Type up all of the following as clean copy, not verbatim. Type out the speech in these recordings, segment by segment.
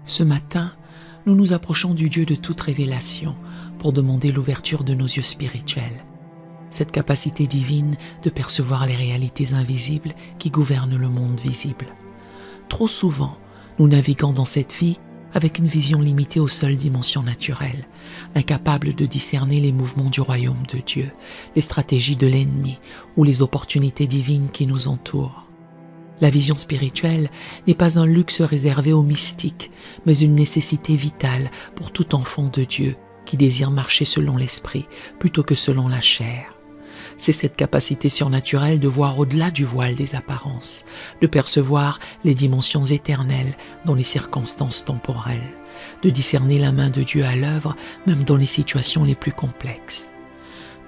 Ce matin, nous nous approchons du Dieu de toute révélation pour demander l'ouverture de nos yeux spirituels. Cette capacité divine de percevoir les réalités invisibles qui gouvernent le monde visible. Trop souvent, nous naviguons dans cette vie avec une vision limitée aux seules dimensions naturelles, incapables de discerner les mouvements du royaume de Dieu, les stratégies de l'ennemi ou les opportunités divines qui nous entourent. La vision spirituelle n'est pas un luxe réservé aux mystiques, mais une nécessité vitale pour tout enfant de Dieu qui désire marcher selon l'esprit plutôt que selon la chair. C'est cette capacité surnaturelle de voir au-delà du voile des apparences, de percevoir les dimensions éternelles dans les circonstances temporelles, de discerner la main de Dieu à l'œuvre même dans les situations les plus complexes.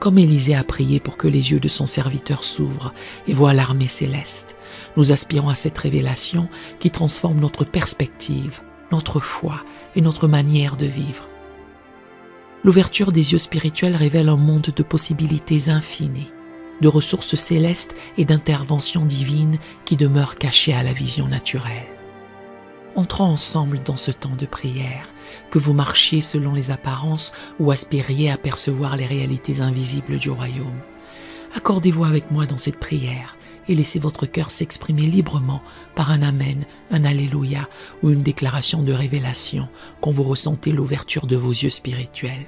Comme Élisée a prié pour que les yeux de son serviteur s'ouvrent et voient l'armée céleste, nous aspirons à cette révélation qui transforme notre perspective, notre foi et notre manière de vivre. L'ouverture des yeux spirituels révèle un monde de possibilités infinies, de ressources célestes et d'interventions divines qui demeurent cachées à la vision naturelle. Entrons ensemble dans ce temps de prière, que vous marchiez selon les apparences ou aspiriez à percevoir les réalités invisibles du royaume. Accordez-vous avec moi dans cette prière et laissez votre cœur s'exprimer librement par un Amen, un Alléluia ou une déclaration de révélation quand vous ressentez l'ouverture de vos yeux spirituels.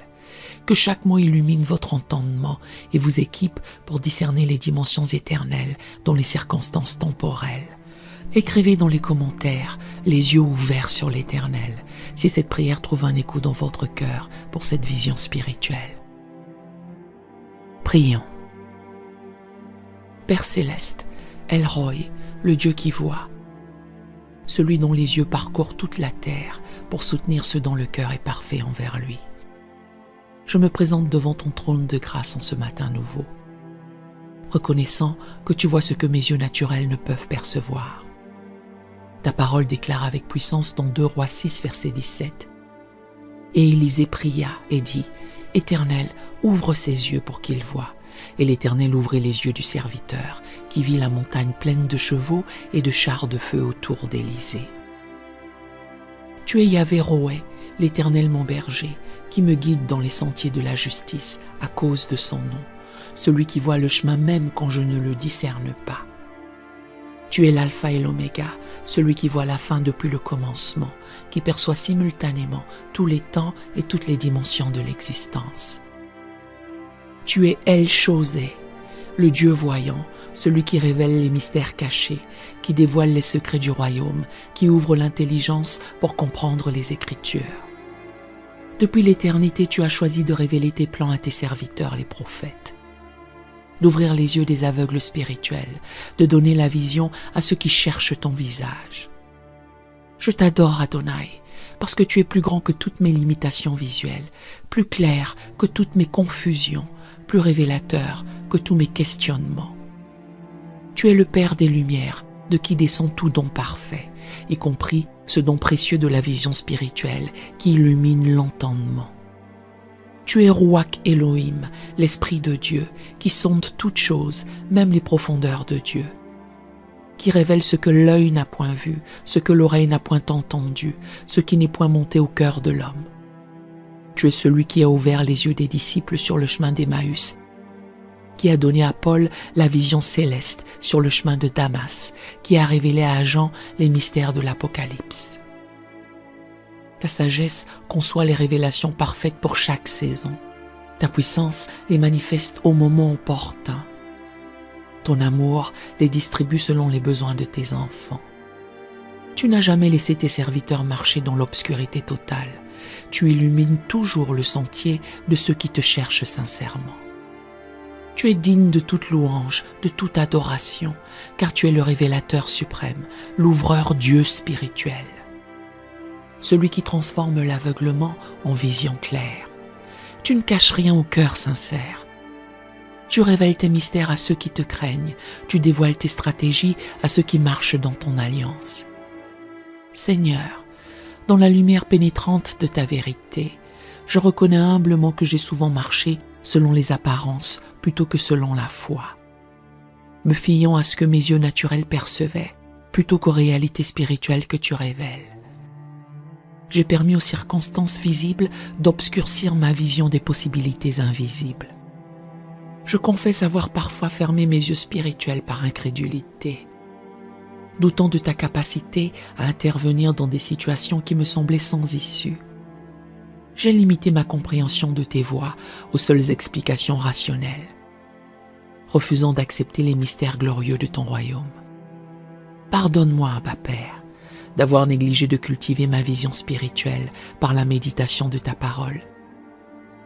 Que chaque mot illumine votre entendement et vous équipe pour discerner les dimensions éternelles dans les circonstances temporelles. Écrivez dans les commentaires, les yeux ouverts sur l'Éternel, si cette prière trouve un écho dans votre cœur pour cette vision spirituelle. Prions. Père céleste, El Roi, le Dieu qui voit, celui dont les yeux parcourent toute la terre pour soutenir ce dont le cœur est parfait envers lui. Je me présente devant ton trône de grâce en ce matin nouveau, reconnaissant que tu vois ce que mes yeux naturels ne peuvent percevoir. Ta parole déclare avec puissance dans 2 Rois 6, verset 17. Et Élisée pria et dit, « Éternel, ouvre ses yeux pour qu'il voie. » Et l'Éternel ouvrit les yeux du serviteur, qui vit la montagne pleine de chevaux et de chars de feu autour d'Élisée. Tu es Yahvé Roé, l'Éternel mon berger, qui me guide dans les sentiers de la justice à cause de son nom, celui qui voit le chemin même quand je ne le discerne pas. Tu es l'alpha et l'oméga, celui qui voit la fin depuis le commencement, qui perçoit simultanément tous les temps et toutes les dimensions de l'existence. Tu es El Chosé, le Dieu voyant, celui qui révèle les mystères cachés, qui dévoile les secrets du royaume, qui ouvre l'intelligence pour comprendre les Écritures. Depuis l'éternité, tu as choisi de révéler tes plans à tes serviteurs, les prophètes, d'ouvrir les yeux des aveugles spirituels, de donner la vision à ceux qui cherchent ton visage. Je t'adore, Adonai, parce que tu es plus grand que toutes mes limitations visuelles, plus clair que toutes mes confusions, plus révélateur que tous mes questionnements. Tu es le Père des Lumières, de qui descend tout don parfait, y compris ce don précieux de la vision spirituelle qui illumine l'entendement. Tu es Rouach Elohim, l'Esprit de Dieu, qui sonde toutes choses, même les profondeurs de Dieu, qui révèle ce que l'œil n'a point vu, ce que l'oreille n'a point entendu, ce qui n'est point monté au cœur de l'homme. Tu es celui qui a ouvert les yeux des disciples sur le chemin d'Emmaüs, qui a donné à Paul la vision céleste sur le chemin de Damas, qui a révélé à Jean les mystères de l'Apocalypse. Ta sagesse conçoit les révélations parfaites pour chaque saison. Ta puissance les manifeste au moment opportun. Ton amour les distribue selon les besoins de tes enfants. Tu n'as jamais laissé tes serviteurs marcher dans l'obscurité totale. Tu illumines toujours le sentier de ceux qui te cherchent sincèrement. Tu es digne de toute louange, de toute adoration, car tu es le révélateur suprême, l'ouvreur Dieu spirituel. Celui qui transforme l'aveuglement en vision claire. Tu ne caches rien au cœur sincère. Tu révèles tes mystères à ceux qui te craignent, tu dévoiles tes stratégies à ceux qui marchent dans ton alliance. Seigneur, dans la lumière pénétrante de ta vérité, je reconnais humblement que j'ai souvent marché selon les apparences plutôt que selon la foi, me fiant à ce que mes yeux naturels percevaient plutôt qu'aux réalités spirituelles que tu révèles. J'ai permis aux circonstances visibles d'obscurcir ma vision des possibilités invisibles. Je confesse avoir parfois fermé mes yeux spirituels par incrédulité, doutant de ta capacité à intervenir dans des situations qui me semblaient sans issue. J'ai limité ma compréhension de tes voies aux seules explications rationnelles, refusant d'accepter les mystères glorieux de ton royaume. Pardonne-moi, Abba Père, d'avoir négligé de cultiver ma vision spirituelle par la méditation de ta parole,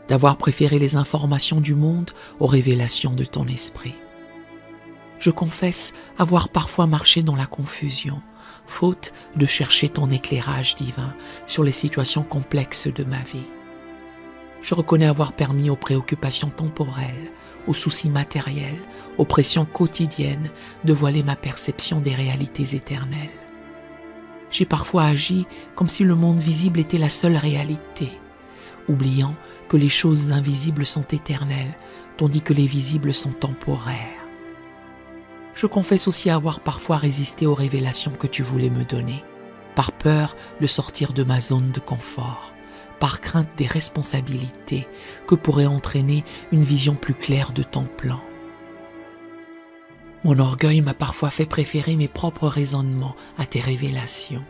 d'avoir préféré les informations du monde aux révélations de ton esprit. Je confesse avoir parfois marché dans la confusion, faute de chercher ton éclairage divin sur les situations complexes de ma vie. Je reconnais avoir permis aux préoccupations temporelles, aux soucis matériels, aux pressions quotidiennes de voiler ma perception des réalités éternelles. J'ai parfois agi comme si le monde visible était la seule réalité, oubliant que les choses invisibles sont éternelles, tandis que les visibles sont temporaires. Je confesse aussi avoir parfois résisté aux révélations que tu voulais me donner, par peur de sortir de ma zone de confort, par crainte des responsabilités que pourrait entraîner une vision plus claire de ton plan. Mon orgueil m'a parfois fait préférer mes propres raisonnements à tes révélations.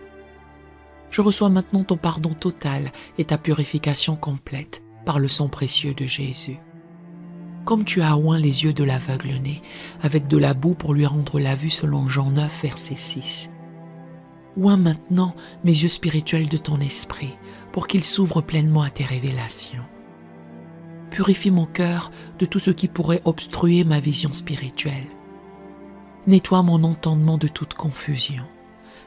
Je reçois maintenant ton pardon total et ta purification complète par le sang précieux de Jésus. Comme tu as oint les yeux de l'aveugle-né avec de la boue pour lui rendre la vue selon Jean 9, verset 6. Oins maintenant mes yeux spirituels de ton esprit pour qu'ils s'ouvrent pleinement à tes révélations. Purifie mon cœur de tout ce qui pourrait obstruer ma vision spirituelle. Nettoie mon entendement de toute confusion.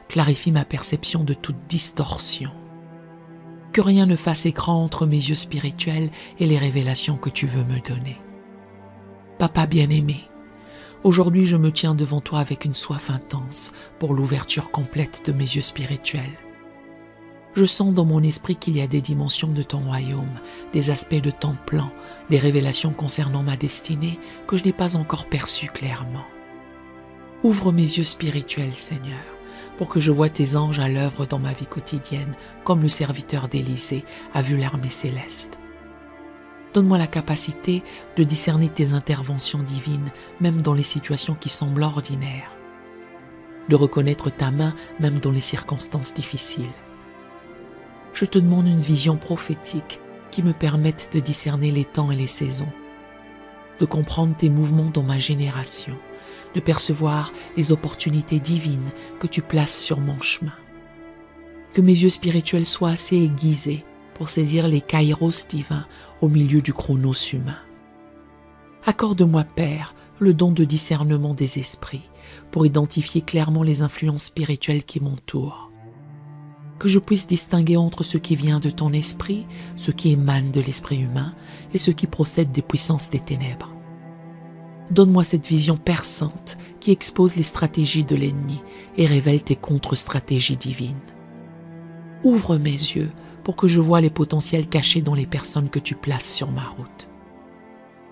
Clarifie ma perception de toute distorsion. Que rien ne fasse écran entre mes yeux spirituels et les révélations que tu veux me donner. Papa bien-aimé, aujourd'hui je me tiens devant toi avec une soif intense pour l'ouverture complète de mes yeux spirituels. Je sens dans mon esprit qu'il y a des dimensions de ton royaume, des aspects de ton plan, des révélations concernant ma destinée que je n'ai pas encore perçues clairement. Ouvre mes yeux spirituels, Seigneur, pour que je voie tes anges à l'œuvre dans ma vie quotidienne, comme le serviteur d'Élysée a vu l'armée céleste. Donne-moi la capacité de discerner tes interventions divines, même dans les situations qui semblent ordinaires, de reconnaître ta main même dans les circonstances difficiles. Je te demande une vision prophétique qui me permette de discerner les temps et les saisons, de comprendre tes mouvements dans ma génération, de percevoir les opportunités divines que tu places sur mon chemin. Que mes yeux spirituels soient assez aiguisés pour saisir les kairos divins au milieu du chronos humain. Accorde-moi, Père, le don de discernement des esprits pour identifier clairement les influences spirituelles qui m'entourent. Que je puisse distinguer entre ce qui vient de ton esprit, ce qui émane de l'esprit humain et ce qui procède des puissances des ténèbres. Donne-moi cette vision perçante qui expose les stratégies de l'ennemi et révèle tes contre-stratégies divines. Ouvre mes yeux pour que je voie les potentiels cachés dans les personnes que tu places sur ma route.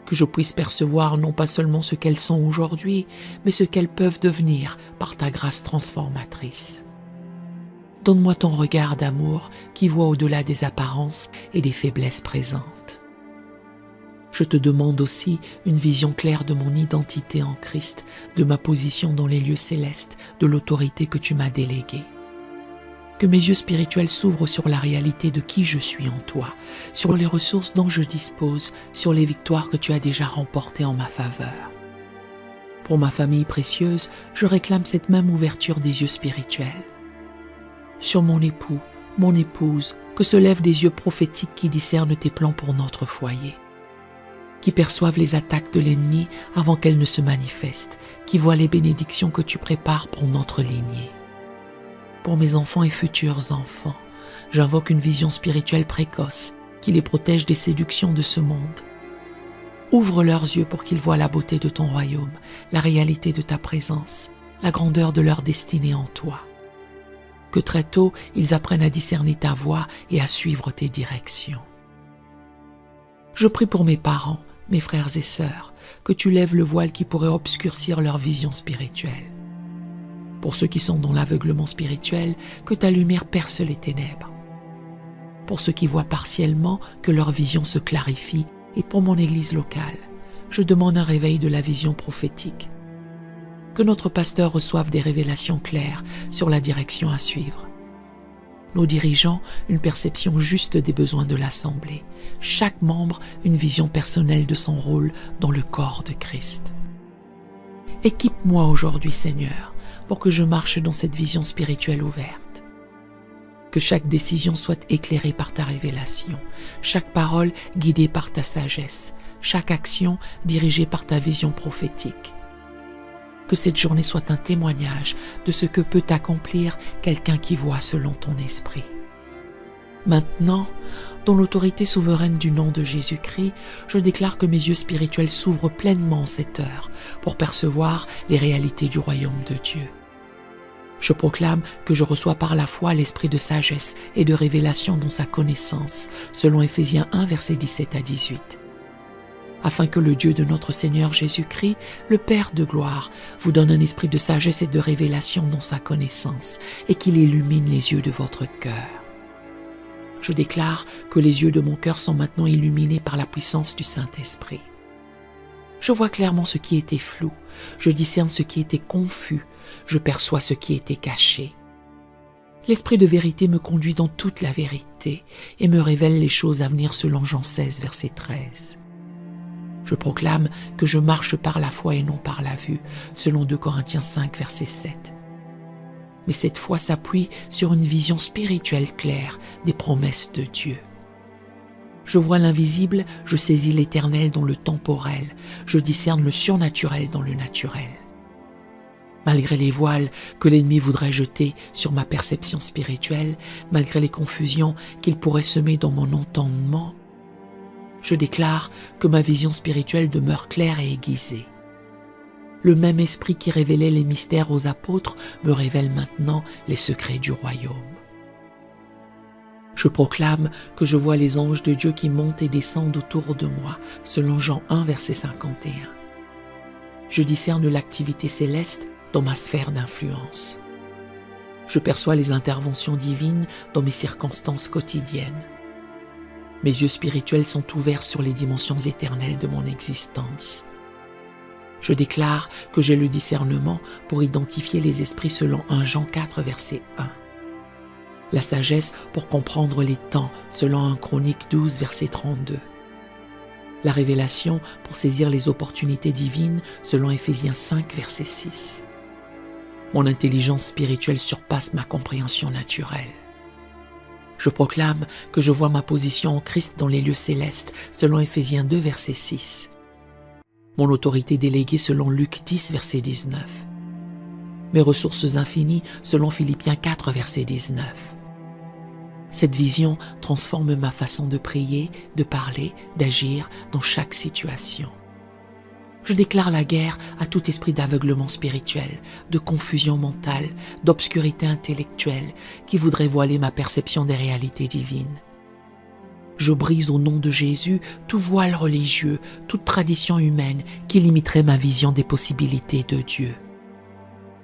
Que je puisse percevoir non pas seulement ce qu'elles sont aujourd'hui, mais ce qu'elles peuvent devenir par ta grâce transformatrice. Donne-moi ton regard d'amour qui voit au-delà des apparences et des faiblesses présentes. Je te demande aussi une vision claire de mon identité en Christ, de ma position dans les lieux célestes, de l'autorité que tu m'as déléguée. Que mes yeux spirituels s'ouvrent sur la réalité de qui je suis en toi, sur les ressources dont je dispose, sur les victoires que tu as déjà remportées en ma faveur. Pour ma famille précieuse, je réclame cette même ouverture des yeux spirituels. Sur mon époux, mon épouse, que se lèvent des yeux prophétiques qui discernent tes plans pour notre foyer, qui perçoivent les attaques de l'ennemi avant qu'elles ne se manifestent, qui voient les bénédictions que tu prépares pour notre lignée. Pour mes enfants et futurs enfants, j'invoque une vision spirituelle précoce qui les protège des séductions de ce monde. Ouvre leurs yeux pour qu'ils voient la beauté de ton royaume, la réalité de ta présence, la grandeur de leur destinée en toi. Que très tôt, ils apprennent à discerner ta voix et à suivre tes directions. Je prie pour mes parents, mes frères et sœurs, que tu lèves le voile qui pourrait obscurcir leur vision spirituelle. Pour ceux qui sont dans l'aveuglement spirituel, que ta lumière perce les ténèbres. pour ceux qui voient partiellement, que leur vision se clarifie, et pour mon Église locale, je demande un réveil de la vision prophétique. Que notre pasteur reçoive des révélations claires sur la direction à suivre. Nos dirigeants, une perception juste des besoins de l'Assemblée. Chaque membre, une vision personnelle de son rôle dans le corps de Christ. Équipe-moi aujourd'hui, Seigneur, pour que je marche dans cette vision spirituelle ouverte. Que chaque décision soit éclairée par ta révélation, chaque parole guidée par ta sagesse, chaque action dirigée par ta vision prophétique. Que cette journée soit un témoignage de ce que peut accomplir quelqu'un qui voit selon ton esprit. Maintenant, dans l'autorité souveraine du nom de Jésus-Christ, je déclare que mes yeux spirituels s'ouvrent pleinement en cette heure pour percevoir les réalités du royaume de Dieu. Je proclame que je reçois par la foi l'esprit de sagesse et de révélation dans sa connaissance, selon Éphésiens 1, versets 17 à 18. Afin que le Dieu de notre Seigneur Jésus-Christ, le Père de gloire, vous donne un esprit de sagesse et de révélation dans sa connaissance, et qu'il illumine les yeux de votre cœur. Je déclare que les yeux de mon cœur sont maintenant illuminés par la puissance du Saint-Esprit. Je vois clairement ce qui était flou, je discerne ce qui était confus, je perçois ce qui était caché. L'Esprit de vérité me conduit dans toute la vérité et me révèle les choses à venir selon Jean 16, verset 13. Je proclame que je marche par la foi et non par la vue, selon 2 Corinthiens 5, verset 7. Mais cette foi s'appuie sur une vision spirituelle claire des promesses de Dieu. Je vois l'invisible, je saisis l'éternel dans le temporel, je discerne le surnaturel dans le naturel. Malgré les voiles que l'ennemi voudrait jeter sur ma perception spirituelle, malgré les confusions qu'il pourrait semer dans mon entendement, je déclare que ma vision spirituelle demeure claire et aiguisée. Le même esprit qui révélait les mystères aux apôtres me révèle maintenant les secrets du royaume. Je proclame que je vois les anges de Dieu qui montent et descendent autour de moi, selon Jean 1, verset 51. Je discerne l'activité céleste dans ma sphère d'influence. Je perçois les interventions divines dans mes circonstances quotidiennes. Mes yeux spirituels sont ouverts sur les dimensions éternelles de mon existence. Je déclare que j'ai le discernement pour identifier les esprits selon 1 Jean 4, verset 1. La sagesse pour comprendre les temps selon 1 Chroniques 12, verset 32. La révélation pour saisir les opportunités divines selon Éphésiens 5, verset 6. Mon intelligence spirituelle surpasse ma compréhension naturelle. Je proclame que je vois ma position en Christ dans les lieux célestes, selon Éphésiens 2, verset 6. Mon autorité déléguée selon Luc 10, verset 19. Mes ressources infinies selon Philippiens 4, verset 19. Cette vision transforme ma façon de prier, de parler, d'agir dans chaque situation. Je déclare la guerre à tout esprit d'aveuglement spirituel, de confusion mentale, d'obscurité intellectuelle qui voudrait voiler ma perception des réalités divines. Je brise au nom de Jésus tout voile religieux, toute tradition humaine qui limiterait ma vision des possibilités de Dieu.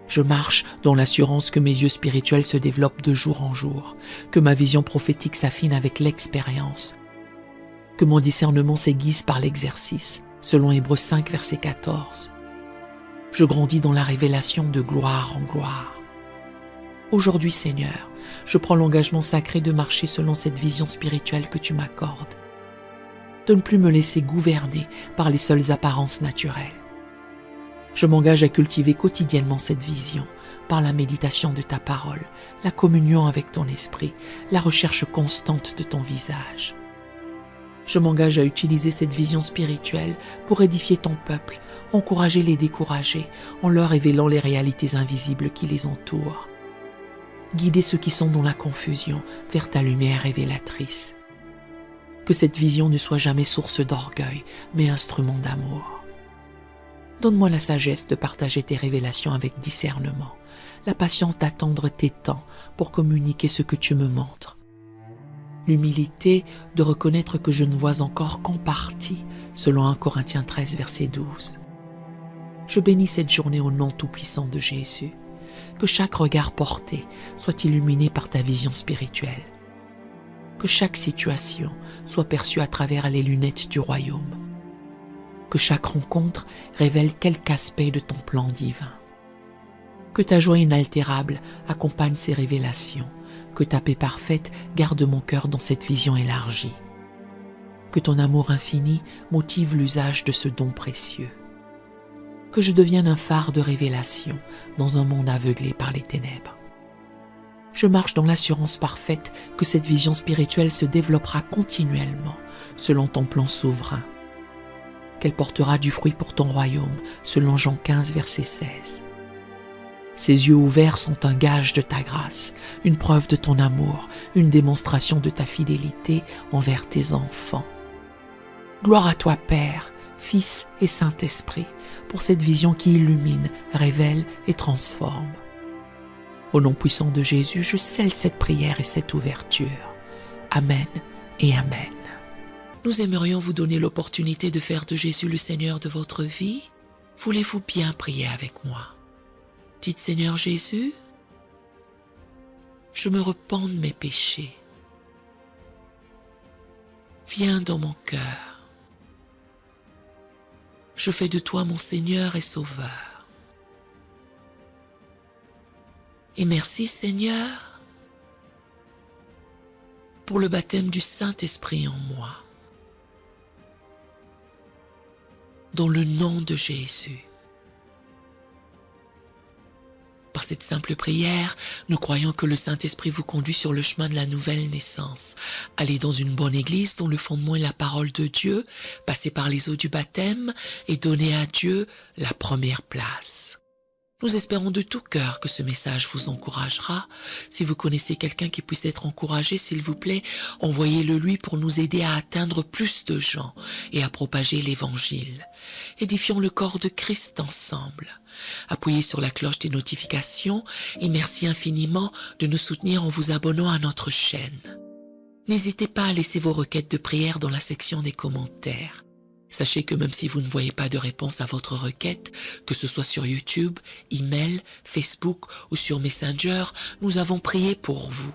Je marche dans l'assurance que mes yeux spirituels se développent de jour en jour, que ma vision prophétique s'affine avec l'expérience, que mon discernement s'aiguise par l'exercice, selon Hébreux 5, verset 14. Je grandis dans la révélation de gloire en gloire. Aujourd'hui, Seigneur, je prends l'engagement sacré de marcher selon cette vision spirituelle que tu m'accordes, de ne plus me laisser gouverner par les seules apparences naturelles. Je m'engage à cultiver quotidiennement cette vision par la méditation de ta parole, la communion avec ton esprit, la recherche constante de ton visage. Je m'engage à utiliser cette vision spirituelle pour édifier ton peuple, encourager les découragés en leur révélant les réalités invisibles qui les entourent. Guider ceux qui sont dans la confusion vers ta lumière révélatrice. Que cette vision ne soit jamais source d'orgueil, mais instrument d'amour. Donne-moi la sagesse de partager tes révélations avec discernement, la patience d'attendre tes temps pour communiquer ce que tu me montres, l'humilité de reconnaître que je ne vois encore qu'en partie, selon 1 Corinthiens 13, verset 12. Je bénis cette journée au nom tout-puissant de Jésus. Que chaque regard porté soit illuminé par ta vision spirituelle. Que chaque situation soit perçue à travers les lunettes du royaume. Que chaque rencontre révèle quelque aspect de ton plan divin. Que ta joie inaltérable accompagne ces révélations. Que ta paix parfaite garde mon cœur dans cette vision élargie. Que ton amour infini motive l'usage de ce don précieux. Que je devienne un phare de révélation dans un monde aveuglé par les ténèbres. Je marche dans l'assurance parfaite que cette vision spirituelle se développera continuellement selon ton plan souverain. Qu'elle portera du fruit pour ton royaume selon Jean 15, verset 16. Ces yeux ouverts sont un gage de ta grâce, une preuve de ton amour, une démonstration de ta fidélité envers tes enfants. Gloire à toi, Père, Fils et Saint-Esprit, pour cette vision qui illumine, révèle et transforme. Au nom puissant de Jésus, je scelle cette prière et cette ouverture. Amen et Amen. Nous aimerions vous donner l'opportunité de faire de Jésus le Seigneur de votre vie. Voulez-vous bien prier avec moi? Dites, Seigneur Jésus, je me repens de mes péchés. Viens dans mon cœur. Je fais de toi mon Seigneur et Sauveur. Et merci, Seigneur, pour le baptême du Saint-Esprit en moi. Dans le nom de Jésus. Par cette simple prière, nous croyons que le Saint-Esprit vous conduit sur le chemin de la nouvelle naissance. Allez dans une bonne église dont le fondement est la parole de Dieu, passez par les eaux du baptême et donnez à Dieu la première place. Nous espérons de tout cœur que ce message vous encouragera. Si vous connaissez quelqu'un qui puisse être encouragé, s'il vous plaît, envoyez-le lui pour nous aider à atteindre plus de gens et à propager l'Évangile. Édifions le corps de Christ ensemble. Appuyez sur la cloche des notifications et merci infiniment de nous soutenir en vous abonnant à notre chaîne. N'hésitez pas à laisser vos requêtes de prière dans la section des commentaires. Sachez que même si vous ne voyez pas de réponse à votre requête, que ce soit sur YouTube, email, Facebook ou sur Messenger, nous avons prié pour vous.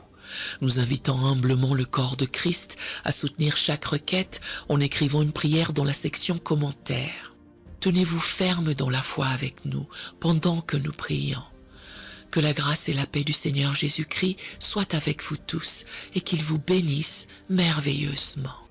Nous invitons humblement le corps de Christ à soutenir chaque requête en écrivant une prière dans la section commentaires. Tenez-vous ferme dans la foi avec nous pendant que nous prions. Que la grâce et la paix du Seigneur Jésus-Christ soient avec vous tous et qu'il vous bénisse merveilleusement.